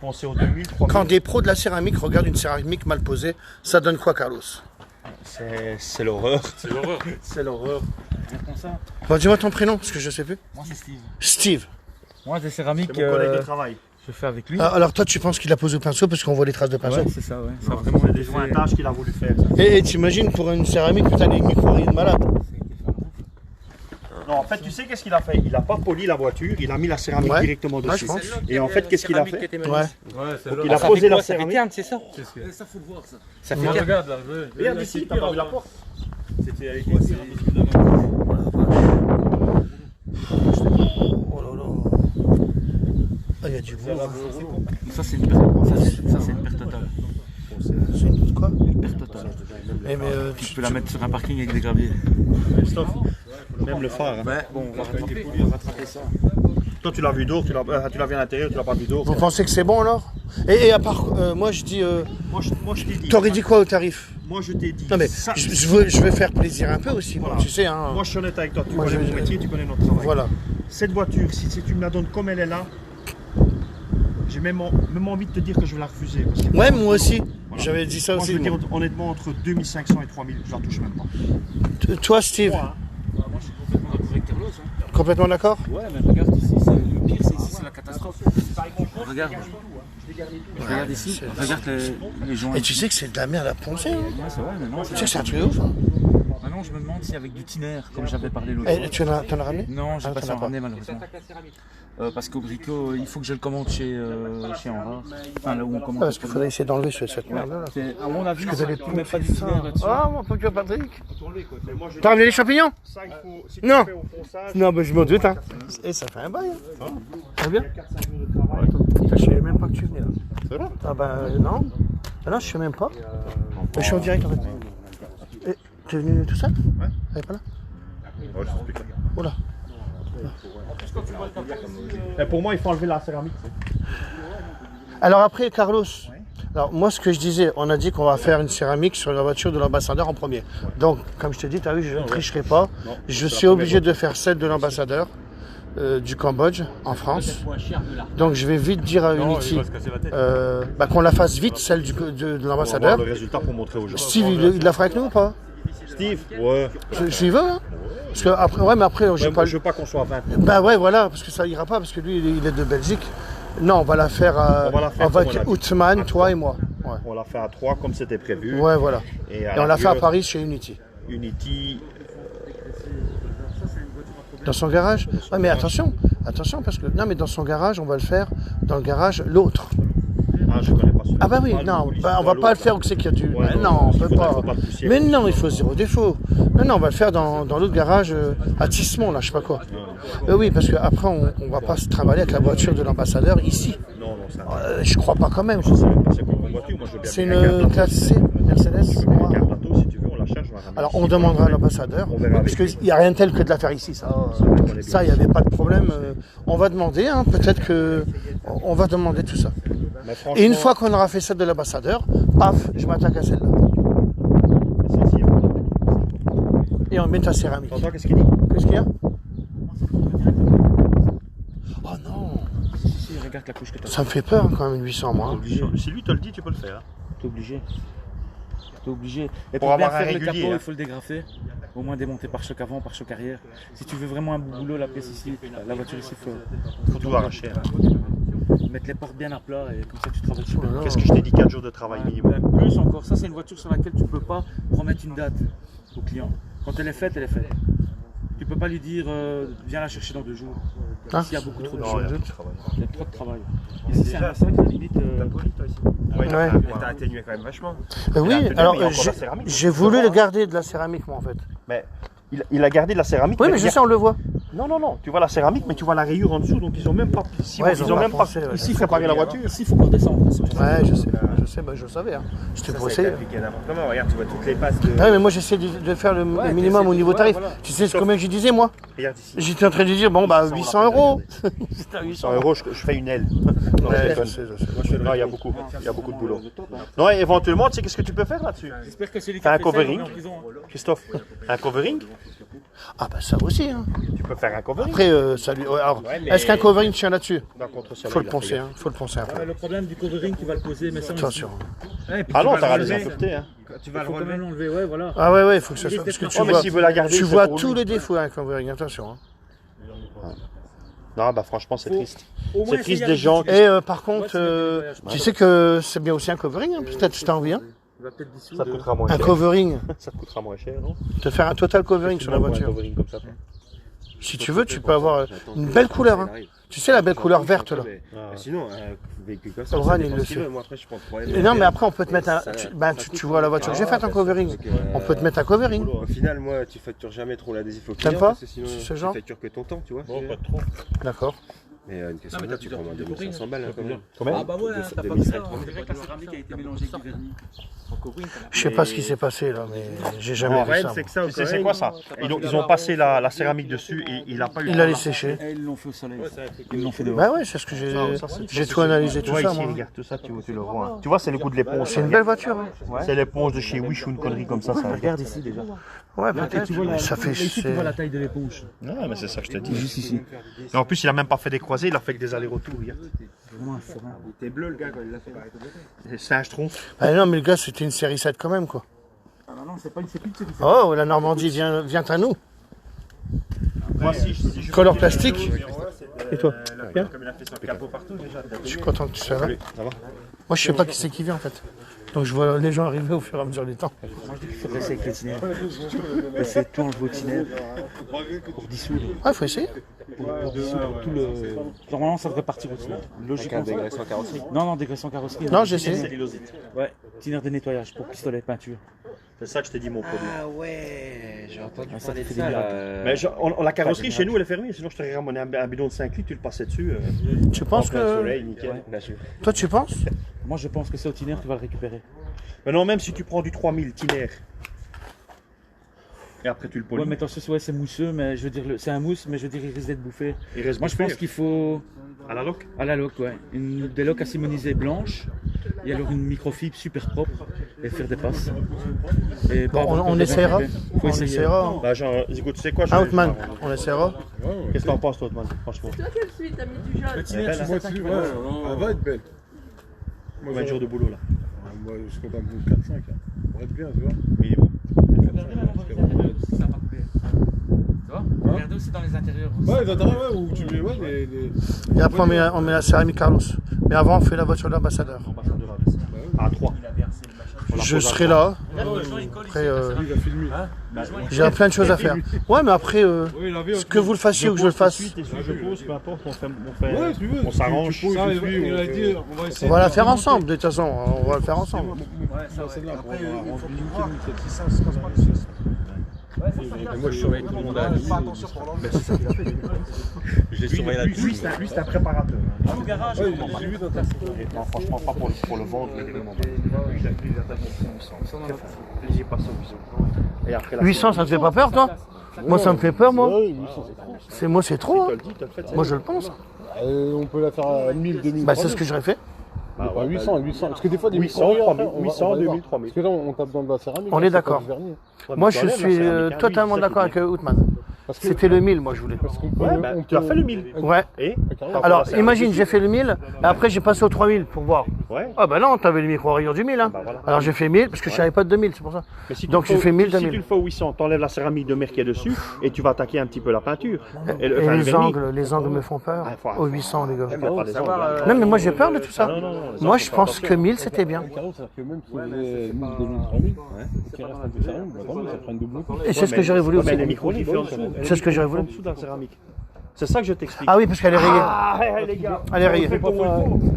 penser aux 2000, 3000. Quand des pros de la céramique regardent une céramique mal posée, ça donne quoi, Carlos? C'est l'horreur. C'est l'horreur. C'est l'horreur. Ça. Bon, dis-moi ton prénom, parce que je sais plus. Moi c'est Steve. Steve. Moi des céramiques, C'est mon collègue de travail. je fais avec lui. Ah, alors toi, tu penses qu'il a posé au pinceau parce qu'on voit les traces de pinceau. Ouais, c'est ça, ouais. Ça a Non, vraiment c'est des jointages qu'il a voulu faire. Ça. Et t'imagines pour une céramique, putain, les micro-rides malades. Non, en fait, tu sais qu'est-ce qu'il a fait? Il n'a pas poli la voiture, il a mis la céramique Ouais. directement Ouais, dessus. je pense. Et en fait, qu'est-ce qu'il a fait? Ouais. Ouais, c'est Donc, l'horreur. il a posé la Ça fait céramique. terne, c'est ça? Ça faut le voir ça. Ça On fait terne. regarde là. Regarde ici, t'as pas vu la porte? C'était avec quoi? Oh là là. Ah, il y a du bois. Ça c'est une perte. Ça c'est une perte totale. C'est une quoi? Une perte totale. Eh, mais Tu peux la mettre sur un parking avec des graviers. Stop. Même le phare. Hein. Bon, on va rattraper ça. Toi, tu l'as vu d'or, tu l'as vu à l'intérieur, tu l'as pas vu d'or. vous pensez que c'est bon alors? Et à part, moi je dis, Moi, je t'ai dit. t'aurais dit quoi au tarif? Moi, je t'ai dit. Non mais ça- je veux faire plaisir un peu aussi, moi, Voilà. tu sais. Hein. Moi, je suis honnête avec toi. Tu Moi, connais je- mon métier, tu connais notre travail. Voilà. Cette voiture, si tu me la donnes comme elle est là, j'ai même envie de te dire que je vais la refuser. Parce que Ouais, moi aussi. Voilà. J'avais dit ça Moi, aussi. je veux moi. dire honnêtement, entre 2500 et 3000, je la touche même pas. Toi, Steve, Moi, hein. Moi je suis complètement d'accord avec Carlos. complètement d'accord? Ouais, mais regarde ici, le pire c'est ici, c'est la catastrophe. Regarde. Regarde ici, regarde les joints. Et tu sais que c'est de la merde à poncer. Hein. Ouais, c'est vrai, mais non, Tu sais que c'est un truc de ouf. Hein. Maintenant, je me demande si avec du tiner, comme j'avais parlé l'autre Et fois. t'en as ramené? Non, j'ai Ah, pas t'en su as en pas. ramener malheureusement. Parce qu'au Brico, il faut que je le commande chez Enrard. Enfin, là où on commande. Parce qu'il faudrait essayer d'enlever cette merde là. C'est- À mon avis, Parce que t'as les tu mets pas du tiner là-dessus. Ah, mon pauvre Patrick. Mais moi, je T'as ramené les champignons? ça, il faut. Si tu Non. fais au ponçage, Non, bah je m'en doute. Hein. Et ça fait un bail. Hein. Ça va bien? 4-5 jours de travail. Putain, je savais même pas que tu venais là. C'est vrai? Ah bah non. Ah non, je sais même pas. Je suis en direct en fait. Et t'es venu tout seul? Ouais. Elle est pas là? Ouais, je t'explique. Oula. Et pour moi, il faut enlever la céramique. Alors après, Carlos, alors moi ce que je disais, on a dit qu'on va faire une céramique sur la voiture de l'ambassadeur en premier. Donc, comme je te dis, tu as vu, je ne tricherai pas. Je suis obligé de faire celle de l'ambassadeur du Cambodge en France. Donc je vais vite dire à Unity qu'on la fasse vite, celle de On va l'ambassadeur. voir le résultat pour montrer aux gens. Steve, il la fera avec nous ou pas? Steve? Ouais. Je lui veux, hein. Parce que après, ouais, mais après, j'ai Ouais, pas moi, je veux pas qu'on soit à 20. Bah ouais, voilà, parce que ça ira pas, parce que lui, il est de Belgique. Non, on va la faire, On va la faire comme on avec l'a dit. Outman, toi et moi. Ouais, On l'a fait à 3 comme c'était prévu. ouais voilà. Et, Et on l'a fait à Paris chez Unity. Unity. Dans son garage? Ouais, mais attention, parce que. Non, mais dans son garage, on va le faire dans le garage l'autre. Ah, je connais pas celui-là. Ah bah oui, Pas non, le bah, on va pas le faire où c'est qu'il y a du. Ouais, Mais non, on peut pas. faut pas de poussière. Mais non, il faut zéro défaut. Non, on va le faire dans l'autre garage à Tissemont, là, je sais pas quoi. Oui, parce qu'après, on va pas se trimballer avec la voiture de l'ambassadeur ici. Non, non, c'est Je crois pas quand même. Je sais même pas c'est quoi comme voiture. Moi, je veux bien. C'est bien un une carte classe C, Mercedes. plateau. Tu veux bien un carte plateau, si tu veux, on la charge. On la ramène Alors ici. on demandera à l'ambassadeur, On verra parce avec qu'il n'y a rien de tel que de la faire ici, ça, il n'y avait pas de problème. On va demander, hein, peut-être que on va demander tout ça. Mais franchement, Et une fois qu'on aura fait celle de l'ambassadeur, paf, je m'attaque à celle-là. c'est si, Et on met ta céramique. T'entends qu'est-ce qu'il dit? Qu'est-ce qu'il y a? Oh non, Si, regarde la couche que t'as. ça me fait peur quand même, 800 moi. Si lui te le dit, tu peux le faire. T'es obligé. T'es obligé. Et Pour pour bien avoir un faire le régulier, capot, hein. il faut le dégrafer. Au moins démonter par choc avant, par choc arrière. Si tu veux vraiment un boulot, la pièce ici, la voiture ici, Faut tout arracher. Hein. mettre les portes bien à plat et comme ça tu travailles super bien. Qu'est-ce que je t'ai dit? 4 jours de travail minimum. Même plus encore, ça c'est une voiture sur laquelle tu peux pas promettre une date au client. Quand elle est faite, elle est faite. Tu peux pas lui dire viens la chercher dans 2 jours. Ah. S'il y a beaucoup trop de Non, choses, il y a du travail. il y a trop de travail. Ici c'est un sac à la limite. Ouais, Ouais. t'as atténué quand même vachement. Oui, Il a tenu, alors mais il y a encore la céramique. j'ai voulu le garder de la céramique moi en fait. Mais il a gardé de la céramique. Oui, mais je sais, on le voit. Non, non, non. Tu vois la céramique, mais tu vois la rayure en dessous, donc ils ont même pas. Ouais, ils ont même pas. pensé, ouais. Ici, préparé la voiture. Ici il faut qu'on redescende. Ouais, je sais, bah, je le savais. Hein. C'était pour essayer. Comment regarde, tu vois toutes les passes de. Ah oui, mais moi j'essaie de faire le minimum au niveau tarif. Tu sais combien je disais moi? Regarde ici. J'étais en train de dire, bon bah 800 euros. C'était à 800 100 euros, je fais une aile. Ouais, je sais. Non, il y a beaucoup de boulot. Non, et éventuellement, tu sais qu'est-ce que tu peux faire là-dessus? J'espère que celui qui T'as a un fait ça, il covering est en prison, hein. Christophe, un covering? Ah bah ça aussi. Hein. Tu peux faire un covering. Après, ça lui... ouais, alors, est-ce qu'un covering tient là-dessus? Faut le poncer, hein. Faut le poncer Ouais, après. le problème du covering, tu vas le poser, mais sans Attention. Ah non, t'auras les impuretés. Hein. Tu Il faut quand même l'enlever, ouais, voilà. Ah ouais, il faut que ça soit... Parce que Oh, mais s'il veut la garder, tu c'est vois pour tous lui. les défauts avec un covering, attention. Hein. Non, bah franchement, c'est triste. Au moins, C'est triste essayer des gens. avec- Et par contre, tu sais que c'est bien aussi un covering, hein. Peut-être si t'as envie. Hein. Il va peut-être dissoudre. Ça te coûtera moins Un cher. covering. Ça te coûtera moins cher, non? Te faire un total covering sur la Un voiture. covering comme ça. toi. Si tu veux, tu peux avoir une belle couleur. Hein. Tu sais, la belle couleur verte là. Sinon, un véhicule comme ça, Oran, ça il dépend le ce qu'il sait. veut. Moi, après, je prends le problème. Et non, mais après, on peut te mettre un. Tu vois la voiture que j'ai faite en covering. On peut te mettre un covering. Au final, moi, tu factures jamais trop l'adhésif au T'aimes client. pas Parce que sinon, ce genre tu factures que ton temps, tu vois. Bon, pas trop. D'accord. Mais une question là, tu prends moins de 2500 balles, hein, quand même. Combien? Ah bah ouais, t'as pas vu ça. On dirait que la céramique a été mélangée avec du vernis. Je sais pas ce qui s'est passé là, mais j'ai jamais En vu vrai, ça. c'est que ça. C'est quoi ça? Ils ont passé la céramique dessus et il a pas eu. Il allait sécher. Et ils l'ont fait au soleil. Ils l'ont fait dehors. Bah ouais, c'est ce que j'ai tout analysé, Tu tout vois ça, ici, moi. regarde, tout ça, tu le vois. Hein. Tu vois, c'est le coup de l'éponge. C'est une belle voiture. Hein. C'est l'éponge de chez Wish ou une connerie comme ça. Regarde ici déjà. Ouais, Là, peut-être. tu vois Mais ça fait. ici, tu vois la taille de l'éponge. Non, mais c'est ça que je te dis. Juste ici. Et en plus, il a même pas fait des croisés, il a fait que des allers-retours. Regarde. Vraiment un forain. Il était bleu, le gars, quand il l'a fait. C'est un tronc. Ah non, mais le gars, c'était une série 7 quand même, quoi. Ah non, c'est plus une série. Oh, la Normandie vient à nous. Moi, si je Color plastique. Et toi? Bien. Comme il a fait son capot partout déjà. Je suis content que tu sois là. Ça va? Moi, je sais pas qui c'est qui vient en fait. Donc je vois les gens arriver au fur et à mesure du temps. Moi, je dis qu'il faut rester avec les tinaires. Essayer de tout enlever aux tinaires pour dissoudre. Ouais, faut essayer. Pour dissoudre tout le. Normalement, ça devrait partir au tinaire. Logiquement. Avec un dégraissant carrosserie. Non, dégraissant carrosserie. Non, j'ai essayé. Cellulosite. Ouais, tinaire de nettoyage pour pistolet de peinture. C'est ça que je t'ai dit, mon produit. Ah ouais, j'ai entendu Ah, ça parler de fait ça. des là. Mais la carrosserie chez nous, elle est fermée. Sinon, je t'aurais ramené un bidon de 5 litres, tu le passais dessus. Tu penses En plein que. soleil, nickel. Bien sûr. Toi, tu penses? Moi, je pense que c'est au tinaire que tu vas le récupérer. Maintenant, même si tu prends du 3000 tinaire et après tu le Ouais, polis, mais attention, ouais, c'est mousseux, mais je veux dire, c'est un mousse, mais je veux dire, il risque d'être bouffé. il reste Moi, je pense qu'il faut. à la loque. À la loque, ouais. Des loques acimonisées blanches, et alors une microfibre super propre, et faire des passes. Et Bon, pas avoir on de essaiera. vent privé. Faut On essayer. essaiera. Bah, genre, écoute, tu sais quoi, je Ah, vais- Outman, on essaiera. Qu'est-ce que t'en penses, toi, Outman, franchement? Toi qui as le suite, t'as mis du jaune. Le tinaire, c'est Moi, certain qu'il Ouais, va- elle va être belle. Combien de jours de boulot là? Moi, je suis content pour 4-5. Hein. Ça va être bien, tu vois. Minimum. Regardez aussi dans les intérieurs. Ouais, les intérieurs, ouais, où tu mets, ouais, les... Et après, on met la céramique Carlos. Mais avant, on fait la voiture de l'ambassadeur. À 3. Je serai là. Après, Lui, il a filmé. j'ai plein de choses à faire. Ouais, mais après, Oui, il a vu. que vous le fassiez ou que je le fasse, Je pose, peu importe, on fait. Ouais, tu veux. On s'arrange. Tu poses, ça, il a dit, on va essayer. on va la faire ensemble. De toute façon, on va le faire ensemble. Celle-là, pour avoir rendu Moi, je surveille tout le monde à la Je l'ai surveillé là-dessus. Lui, c'est un préparateur. Au garage, Ouais, j'ai vu dans ta Non, franchement, pas pour le vendre, mais vraiment pas. J'ai passé au 800. Et après, 800, ça te fait pas peur, toi? Moi, ça me fait peur, moi. C'est trop. Hein. Moi, je le pense. On peut la faire à 1000, 2000. Bah, c'est ce que j'aurais fait. Pas 800. Parce que des fois, des 800, 3000, 800, 2000, 3000. Parce que là, on tape dans de la céramique. On là, est c'est d'accord. pas du vernis. Moi, je suis totalement d'accord avec Outman. Parce que- C'était le 1000, moi, je voulais. Parce qu'on peut. Ouais, bah, tu as fait le 1000. Ouais. Et Alors, imagine, j'ai fait le 1000, et après, j'ai passé au 3000 pour voir. Ouais. Ah, bah non, t'avais le micro-rayure du 1000. Hein. Bah, voilà. Alors, j'ai fait 1000, parce que je savais pas de 2000, c'est pour ça. Mais si tu Donc, le j'ai fait 1000, Si tu 2000. le fais au 800, t'enlèves la céramique de mer qui est dessus et tu vas attaquer un petit peu la peinture. Et enfin, le vernis. les angles me font peur. Ah, faut- Au 800, les gars. Il y a pas les angles. Non, mais moi, j'ai peur de tout ça. Non, non, non, les Moi, angles, je faut pense faire que 1000, c'était bien. Carreau, c'est-à-dire que même si on faisait 1000, 2000, 3000, qui reste un peu sérieux, bah, tant mieux, ça prend une double couche. Et c'est ce que j'aurais voulu Ouais, mais aussi. les micros, il fait en dessous. C'est ce que j'aurais voulu. En dessous de la céramique. C'est ça que je t'explique. Ah oui, parce qu'elle est rayée. Ah, hey, les gars. Elle est rayée.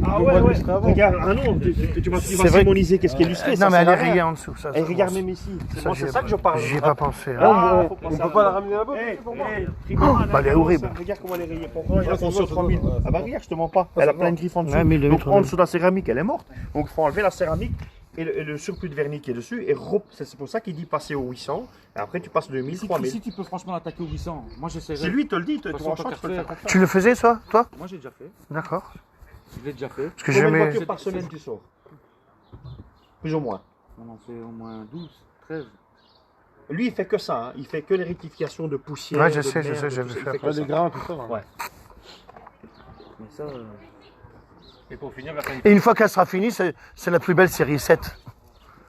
Ah ouais, ouais. Regarde, ah non, tu vas C'est vrai. symboliser qu'est-ce qui est illustré. Non, mais elle est rayée rayée. en dessous. Ça, Et regarde même ici. Moi, c'est ça que je parle. J'y ai pas pensé. Hein. On peut pas la ramener là-bas. Bah, elle est horrible. Regarde comment elle est rayée. Pourquoi il a foncé au 3000. Ah bah regarde, je te mens pas. Elle a plein de griffes en dessous. Ouais, 1000, 2000, Donc 3000. en dessous de la céramique, elle est morte. Donc il faut enlever la céramique et le surplus de vernis qui est dessus. Et c'est pour ça qu'il dit passer au 800. Et après tu passes de 1000, Ici, 3000. ici, tu peux franchement l'attaquer au 800. Moi, j'essaierai. Si lui te le dit, De toute façon, franchement, tant tu peux le qu'à faire comme ça. Tu le faisais, toi? Moi, j'ai déjà fait. D'accord. Je l'ai déjà fait. Parce que Combien de jamais. voitures par semaine tu sors? Plus ou moins. On en fait au moins 12, 13. Lui, il fait que ça. Hein. Il fait que les rectifications de poussière. Ouais, je de sais, merde, j'ai tout vu ça. Il faire. fait que Ouais, ça. les grains, tout ça. Ouais. Mais ça, Et pour finir, Et une fois qu'elle sera finie, c'est la plus belle série 7.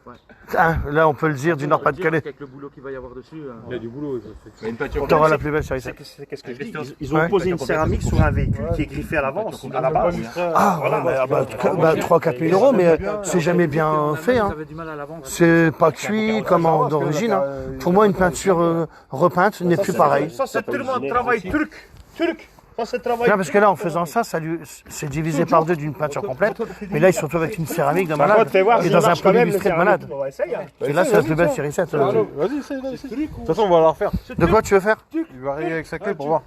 Ouais. Hein, là, on peut le dire du Nord-Pas-de-Calais. avec le boulot qu'il va y avoir dessus. Il y a du boulot. il y a une peinture. Tu auras la plus belle série C'est 7. qu'est-ce que je dis? Ils ont Ouais. posé une céramique sur un véhicule qui est griffé à l'avance, à la base. Ah, voilà, 3-4 000 euros, mais c'est jamais bien fait. Hein. Vous avez du mal à la vendre. C'est pas cuit comme d'origine. Hein. Pour moi, une peinture repeinte n'est plus pareille. Ça, c'est tellement un travail turc. Ça, c'est travail. Là, parce que là, en faisant ça, c'est divisé par deux d'une peinture complète. Mais là, ils se retrouvent avec une céramique de malade. Et dans un produit illustré de malade. Et là, c'est la plus belle série 7. Vas-y, essaye, là, essaye. De toute façon, on va la refaire. De quoi tu veux faire? Il va arriver avec sa clé pour voir.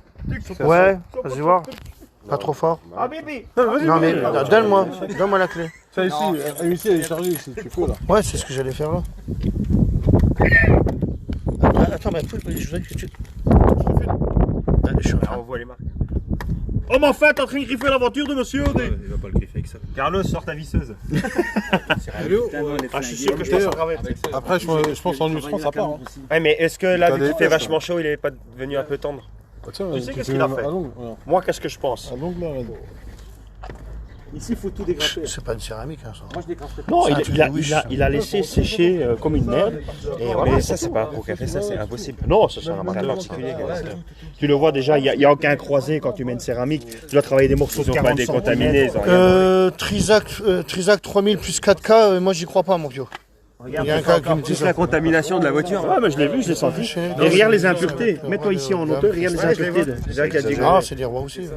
Ouais, vas-y voir. Pas trop fort. Ah, bébé. Non, mais donne-moi la clé. Ça ici, ici, elle est chargée ici. Tu fous là. Ouais, c'est ce que j'allais faire là. Attends, mais je voudrais que tu. On voit les marques. Oh, mais enfin, t'es en train de griffer la voiture de monsieur. Il va pas le griffer avec ça. Carlos, sors ta visseuse. Ah, je suis sûr que je passe à travers. Après, je pense en illustrant, ça part. Hein. Ouais, mais est-ce que là, T'as vu des qu'il fait fesses, vachement chaud, il est pas devenu un peu tendre? Bah, tiens, Tu sais tu qu'est-ce fais qu'il a même fait? à l'ongle, voilà. Moi, qu'est-ce que je pense? À l'ongle, là, là. Ici, il faut tout dégrafer. C'est pas une céramique, hein, ça. Moi, je décrafterai pas. Non, C'est un truc de wish. il a laissé sécher comme une merde. Et voilà. Mais ça, c'est pas un pro café, ça, c'est impossible. Non, ça sert à C'est un rien. particulier. Tu le vois déjà, il n'y a aucun croisé quand tu mets une céramique. Tu dois travailler des morceaux Ils de ont pas 40 décontaminé, cm. ils ont rien. Trisac 3000 plus 4K, moi j'y crois pas, mon vieux. Il y a un gars qui me dit Juste ça. la contamination de la voiture. Ouais, mais je l'ai vu, je l'ai senti. Et regarde les impuretés. Mets-toi ici en hauteur, regarde les impuretés. Déjà qu'il y a des Ah, c'est des rois aussi.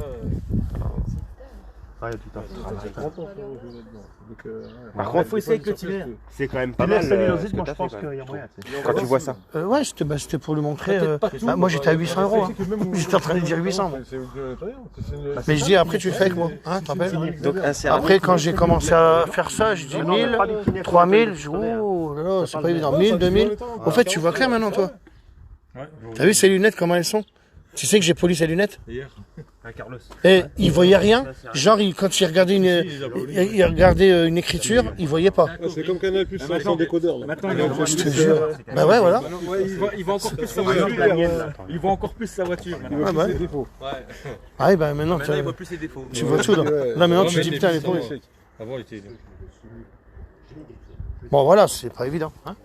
Par contre, faut essayer avec le tibère. C'est quand même pas mal. moi je pense qu'il y a moyen. Quand tu vois ça. Ouais, c'était pour lui montrer. Moi j'étais à 800 euros. Hein. J'étais en train de dire 800. Moi. Mais je dis après tu le fais avec moi. Hein, t'en rappelles? Donc, un céramique. Après quand j'ai commencé à faire ça, je dis 1000, 3000, je dis oh là là, c'est pas évident. 1000, 2000. Au fait, tu vois clair maintenant toi? T'as vu ces lunettes comment elles sont? Tu sais que j'ai poli ces lunettes? Carlos. Et il voyait rien. Genre quand il regardait une écriture, il voyait pas. C'est comme Canal Plus sans décodeur. Là. Maintenant, il est en Je te jure. Bah ouais, voilà. il va encore plus sa voiture. Il voit encore plus sa voiture. Il Ah voit bah. plus ses défauts. Ah oui, bah maintenant Maintenant, il voit plus ses défauts. tu vois tout là. Là maintenant tu te dis putain les pauvres. Avant, il était. Bon voilà, c'est pas évident. Hein.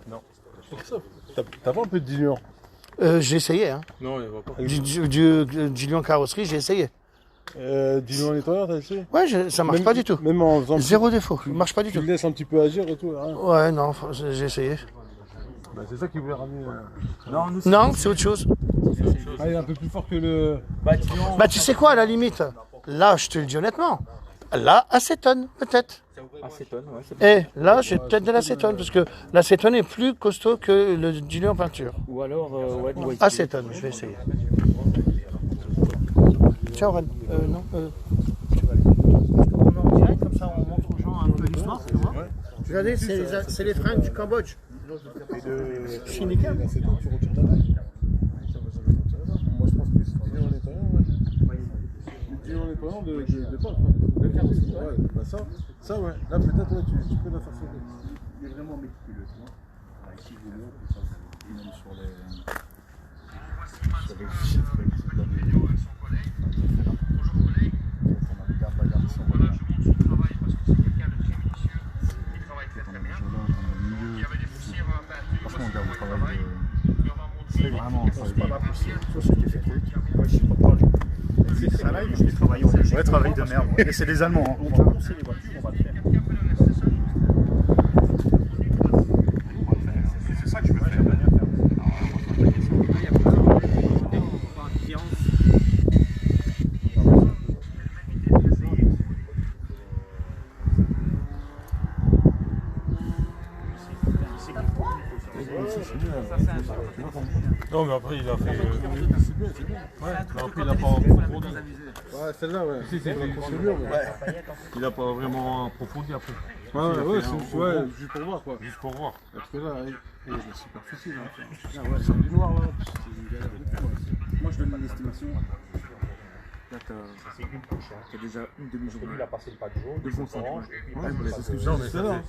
T'as pas un peu de diluant? J'ai essayé. Hein. Non, il va pas. Du lion carrosserie, j'ai essayé. Diluant nettoyeur, t'as essayé? Ouais, ça marche pas du tout. Même en faisant. Zéro défaut, il marche pas du Tu tout. le laisses un petit peu agir et tout. Rien. Ouais, non, j'ai essayé. Bah, c'est ça qui voulait ramener. Non, c'est autre chose. Ah, il est un peu plus fort que le. Bah tu sais quoi, à la limite, là, je te le dis honnêtement, là, acétone, peut-être. Acétone, ouais, c'est Et là, j'ai peut-être de l'acétone, parce que l'acétone est plus costaud que le diluant en peinture. Ou alors, ouais, du white. Acétone, je vais essayer. Tiens, Ren, non. On en direct, comme ça, on montre aux gens un peu l'histoire, tu vois. Regardez, c'est les fringues du Cambodge. C'est nickel. C'est toi, tu retires la vague. Moi, je pense que c'est diluant nettoyeur. Diluant nettoyeur de pâte. De carrosserie. Ouais, bah ça, ouais. Là, peut-être, ouais, tu peux la faire sauter. Il est vraiment méticuleux, tu vois. Ici, je vous montre, ça, même sur les sites, la vidéo avec son collègue. Bonjour collègue. Voilà, je montre son travail parce que c'est quelqu'un de très minutieux. Il travaille très très bien. Il y avait des poussières à peinture. Franchement, on garde le travail. Et on va montrer Vraiment, c'est pas la poussière. Tout ce qui est fait. Moi, je suis pas proche. Ça là, je vais travailler en Ouais, travail de merde. Et c'est des Allemands. On va pousser les voitures, on va le faire. C'est ça que je veux faire. Non, mais après, il a fait. C'est bien, c'est bien. Ouais, mais après, il a pas approfondi. Ouais, celle-là, ouais. Si, c'est une procédure, mais. Ouais. Il a pas vraiment approfondi après. Ouais, c'est juste pour voir, quoi. Juste pour voir. Parce que là, il y a de la superficie, là. Ah ouais, c'est du noir, là. C'est une galère de fou, ouais. Moi, je donne une estimation. Là, C'est une couche. Hein. t'as déjà une demi-journée. Lui, il a passé le pas de jaune, De fond, ça. orange, et puis Ouais, il mais passe c'est ce que au- j'ai dit tout à l'heure.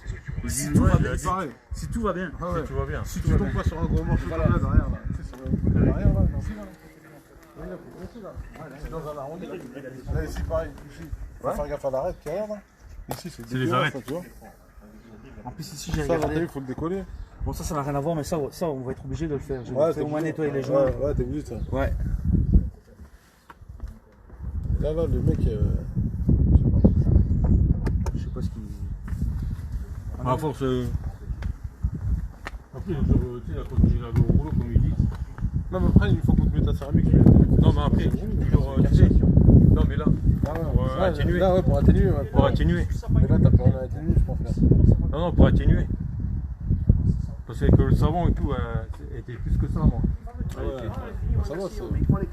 Si tout va bien, Pareil. si tout va bien, Ah ouais. Tu vois bien. Si tu tombes pas sur un gros morceau comme là derrière, là. Tu sais, sur le bout de derrière, là. Non, c'est là. Oui, là, faut compter, là. Ouais, c'est dans un arrondi. Là, ici, pareil. Ici. Faut faire gaffe à l'arrêt qui est derrière, là. Ici, c'est les dégueulasse, arêtes. ça, tu vois. en plus ici j'ai Ça, regardé. il faut le décoller. Bon, ça n'a rien à voir, mais ça, on va être obligé de le faire. Je Ouais, vais t'es au moins obligé. nettoyer les joints. Ouais, t'es obligé de ça. Ouais. Là, le mec, Je sais pas ce qu'il. À force. Après, tu sais, la continuer au rouleau, comme il dit. non, mais après, il faut qu'on te mette ta céramique. Non, mais après, tu sais. Non, mais là, Ah ouais, Pour atténuer. Là, ouais, pour atténuer. Ouais, pour atténuer. Mais là, t'as pas en atténuer, je pense. Là. Non, non, pour atténuer. Parce que le savon et tout était plus que ça avant. Ouais, ça va, c'est.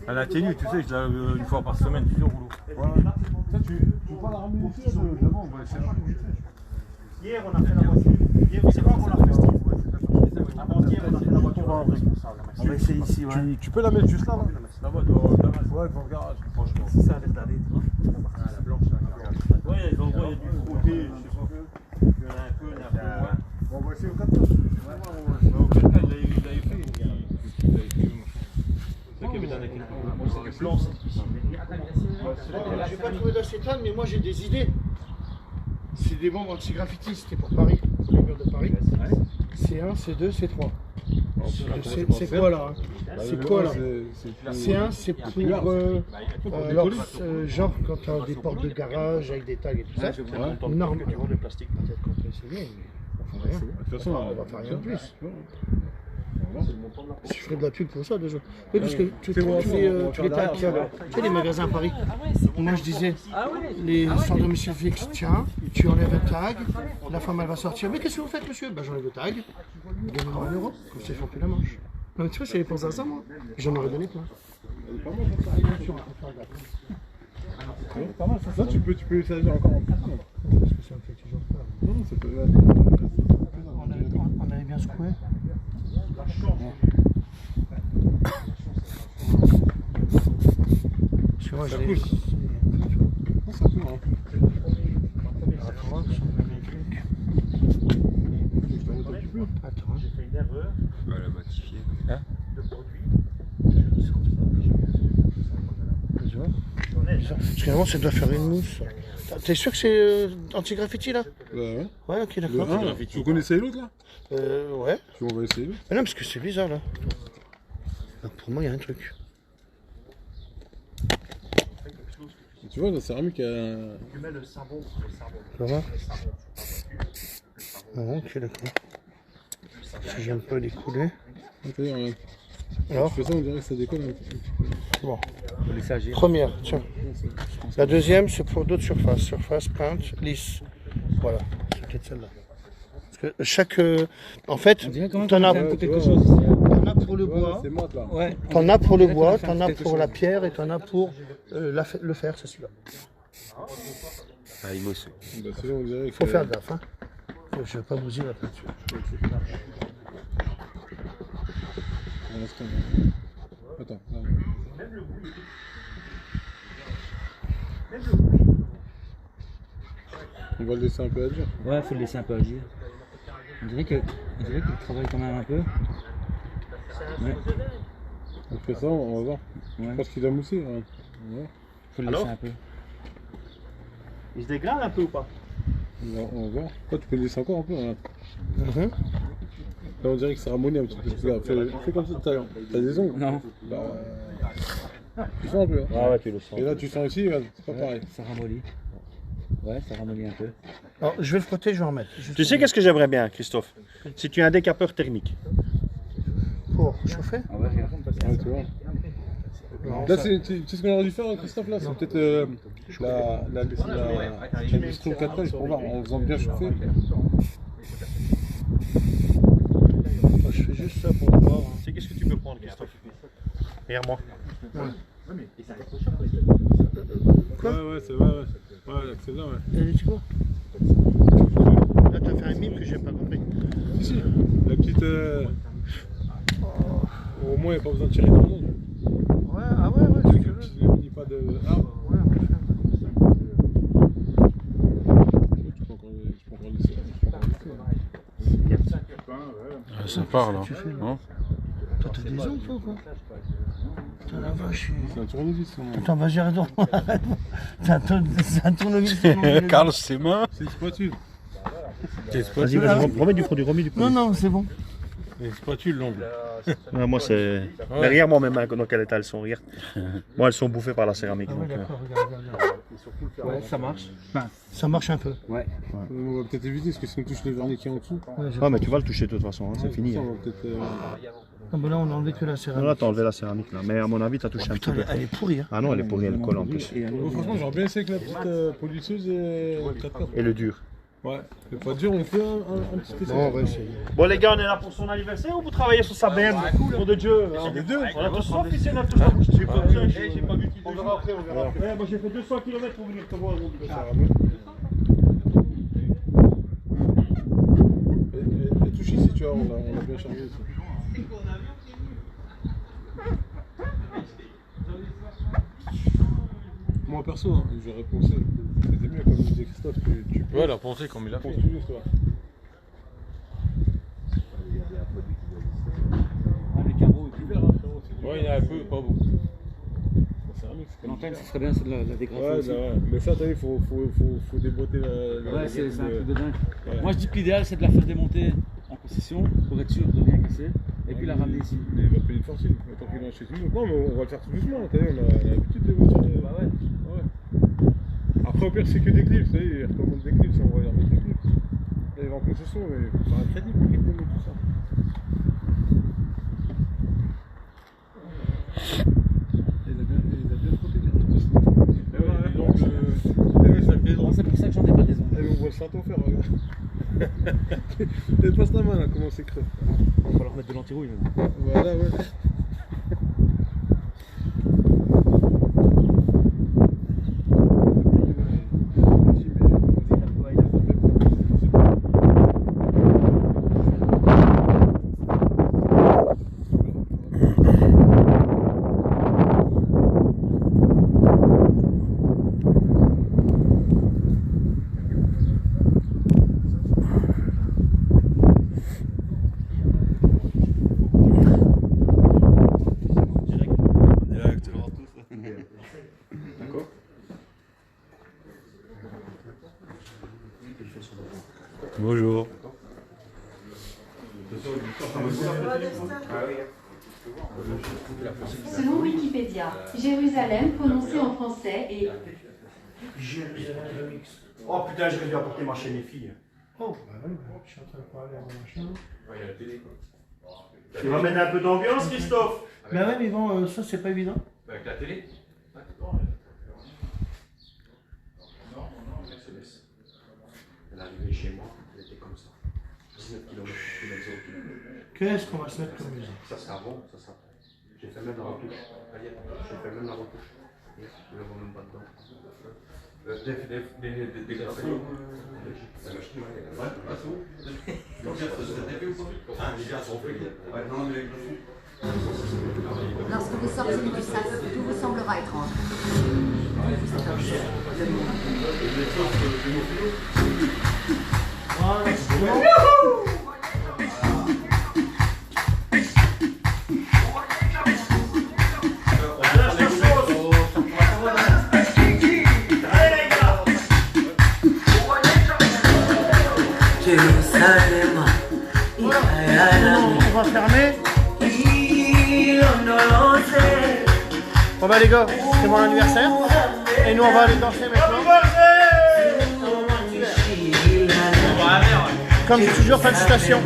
Elle atténue, tu sais, je la lave une fois par semaine, tu sais, au rouleau. Ouais. Ça, tu veux pas la ramener ici, devant, on va essayer de la ramener ici. Hier, on a fait la voiture. Hier, c'est quand qu'on a fait Steve. Avant-hier, on a fait la voiture en vrai. On va essayer ici, ouais. Tu peux la mettre juste là, là. Là-bas, dans le garage. Ouais, devant le garage. Franchement. Si ça avait regardé, tu vois. La blanche, là. Ouais, il y a des endroits, il y a du frotté, je sais pas. Il y en a un peu, il y en a un peu moins. Bon, on va essayer au 4 heures. Mais au cas, il l'avait fait. Il l'avait fait. C'est ça qu'il y avait dans la question. C'est du blanc, c'est difficile. J'ai pas trouvé d'acétane, mais moi j'ai des idées. C'est des bombes anti-graffiti, c'était pour Paris, pour les murs de Paris. C1, C2, C3. C'est quoi là hein? C'est quoi là C1, c'est pour genre quand tu as des portes de garage avec des tags et tout ça. Norme. Tu vends le plastique. Peut-être qu'on peut essayer, mais on va faire rien. De toute façon, On va faire rien de plus. Je ferais de la pub pour ça déjà. Oui, parce que tu fais les tags, tu sais, les magasins à Paris. Moi je disais, les sans domicile fixe, tiens, tu enlèves un tag, la femme elle va sortir. Mais qu'est-ce que vous faites, monsieur? Ben j'enlève le tag, gagnez-moi 1 euro, comme ça ils font plus la manche. Non, mais tu vois, c'est pensé à ça, moi. J'en aurais donné plein. pas mal, ça, tu peux essayer encore en plus. Parce que ça me fait toujours peur. Non, ça peut. On avait bien secoué. Parce que moi, j'ai les... Ça peut, hein. Attends. J'ai fait une erreur On va la modifier. de produit. Tu vois? Parce que vraiment, ça doit faire une mousse. T'es sûr que c'est anti-graffiti là? Ouais. Ouais, ok, Le d'accord. 1, tu connaissais l'autre là? Ouais. On va essayer l'autre. Mais non, parce que c'est bizarre là. Donc, pour moi, il y a un truc. Tu vois, la céramique, elle. Tu mets le savon. Ça va? Ah, ok, d'accord. Si j'aime pas les coulées. Alors, Tu fais ça, on dirait que ça décolle un petit peu. bon. On va laisser agir. Première, tiens. La deuxième, c'est pour d'autres surfaces. Surface, peinte, lisse. Voilà, c'est peut-être celle-là. Parce que chaque. En fait, On dirait quand même t'en as, qu'on a un peu quelque ouais. chose. t'en as pour le bois, C'est mat là. Ouais. t'en as pour le On dirait qu'on bois, a fait t'en as quelque pour chose. la pierre et t'en as pour le fer, c'est celui-là. Ah, il bosse. Bah, c'est là, on dirait que. Faut faire gaffe, hein. Je vais pas bousiller la peinture. Un instant. Attends. Là. On va le laisser un peu agir. Ouais, faut le laisser un peu agir. On dirait qu'il travaille quand même un peu. Ouais. Après ça, on va voir. Je Ouais. pense qu'il a moussé. Hein. On va voir. Faut le Alors laisser un peu. Il se dégrade un peu ou pas? On va voir. Toi, tu peux le laisser encore un peu. Hein. Mhm. Là, on dirait que ça ramollit un petit peu. Là, fais comme ça, t'as des ongles. Non. Bah, tu sens un peu. Hein. Ah ouais, tu le sens. Et là, tu sens ici, regarde, c'est pas pareil. Ça ramollit. Ouais, ça ramollit un peu. Alors, je vais le frotter, je vais en remettre. Juste Tu sais qu'est-ce que j'aimerais bien, Christophe? Si tu as un décapeur thermique. pour chauffer. Ah ouais, regarde. Ouais, tu vois. Non, Là, ça- tu sais ce qu'on aurait dû faire, Christophe, là? C'est peut-être la bistro 4 heures, pour voir, en faisant bien chauffer. je fais juste ça pour voir. Tu sais qu'est-ce que tu peux prendre, Christophe? Regarde-moi. Quoi? Ouais, c'est vrai, ouais. Ouais, c'est là, ouais. Tu vois? Là, t'as fait un mime que j'ai pas compris. Ici, la petite. Au moins, il n'y a pas besoin de tirer dans le monde. Ouais, ah ouais, Avec un petit mini pas de arbre. Ouais, on va faire. Tu peux encore laisser. Ça part là. Non. Toi, t'as des ongles, toi, ou quoi? Putain, la vache. C'est un tournevis. Attends, vas-y, arrête. C'est un tournevis. Carlos, c'est main. C'est une spatule. Vas-y, remets du produit, remets du produit. Non, c'est bon. Une spatule, l'ongle. Moi, c'est. Mais regarde, moi, mes mains, dans quel état elles sont. Regarde. Moi, elles sont bouffées par la céramique. Ah ouais, donc, d'accord, regarde. Ouais, ça marche. Ça marche un peu. On va peut-être éviter parce que si on touche le vernis qui est en dessous, Ah, mais tu vas le toucher de toute façon, hein, c'est fini. ça, Hein. on va peut-être. Ah, bah là, on a enlevé que la Non, céramique. là, t'as enlevé la céramique, là. Mais à mon avis, t'as touché un petit Putain, peu. elle est pourrie, hein. Ah non, elle est pourrie, elle colle en plus. Franchement, j'aurais bien essayé avec la petite polisseuse et 4x4. Et le dur. Ouais, c'est pas dur, on fait un petit essai. Bon, on va essayer. Bon, les gars, on est là pour son anniversaire ou vous travaillez sur sa BM? Pour de Dieu. Les deux. On a tous officiel, on a tous la bouche. J'ai pas vu On verra après, on verra après. Moi, j'ai fait 200 km pour venir te voir. Et touche ici, tu vois, on l'a bien chargé ici. Moi perso, hein, j'aurais pensé, c'était mieux comme disait Christophe, tu peux. Ouais, elle a pensé comme il a fait. Penses-tu juste, toi? Les carreaux et tout. Ouais, il y en a un peu, pas beaucoup. La céramique, c'est comme L'antenne, ce serait bien, c'est de la dégrafer Ouais, aussi. ouais, mais ça, t'as vu, faut déboîter la. Ouais, c'est un truc de dingue. Ouais. Moi, je dis que l'idéal, c'est de la faire démonter en concession pour être sûr de rien casser et puis la ramener ici. Il va payer une fortune, tant qu'il en achète une autre. Non, mais on va le faire tout doucement, t'as vu, on a l'habitude des voitures. Bah ouais. Après, au pire, c'est que des clips, vous savez, ils recommandent des clips, on va leur mettre des clips. Et en concession, mais il faut faire un crédit pour qu'ils démontent tout ça. Il a bien frotté les restes. C'est pour ça que j'en ai pas des ongles. On voit le château faire, regarde. Passe ta main là, comment c'est creux. Il va falloir mettre de l'anti-rouille maintenant. Voilà, ouais. Bonjour. Selon Wikipédia, Jérusalem prononcé en français est Jérusalem. Oh putain, j'aurais dû apporter ma chaîne, les filles. Oh, bah oui, je suis en train de parler à mon machin. Tu vas mettre un peu d'ambiance, Christophe? Bah ouais, mais bon, ça, c'est pas évident. Avec la télé? Elle est arrivée chez moi, elle était comme ça. 19 km, Qu'est-ce qu'on va se mettre comme musique? Ça sera bon, ça sera bon. J'ai fait même la retouche. J'ai fait même la retouche. Je ne le vois même pas dedans. Lorsque vous sortirez du sas, tout vous semblera étrange. On va fermer. Bon bah les gars, c'est mon anniversaire. Et nous on va aller danser maintenant. Comme toujours, félicitations.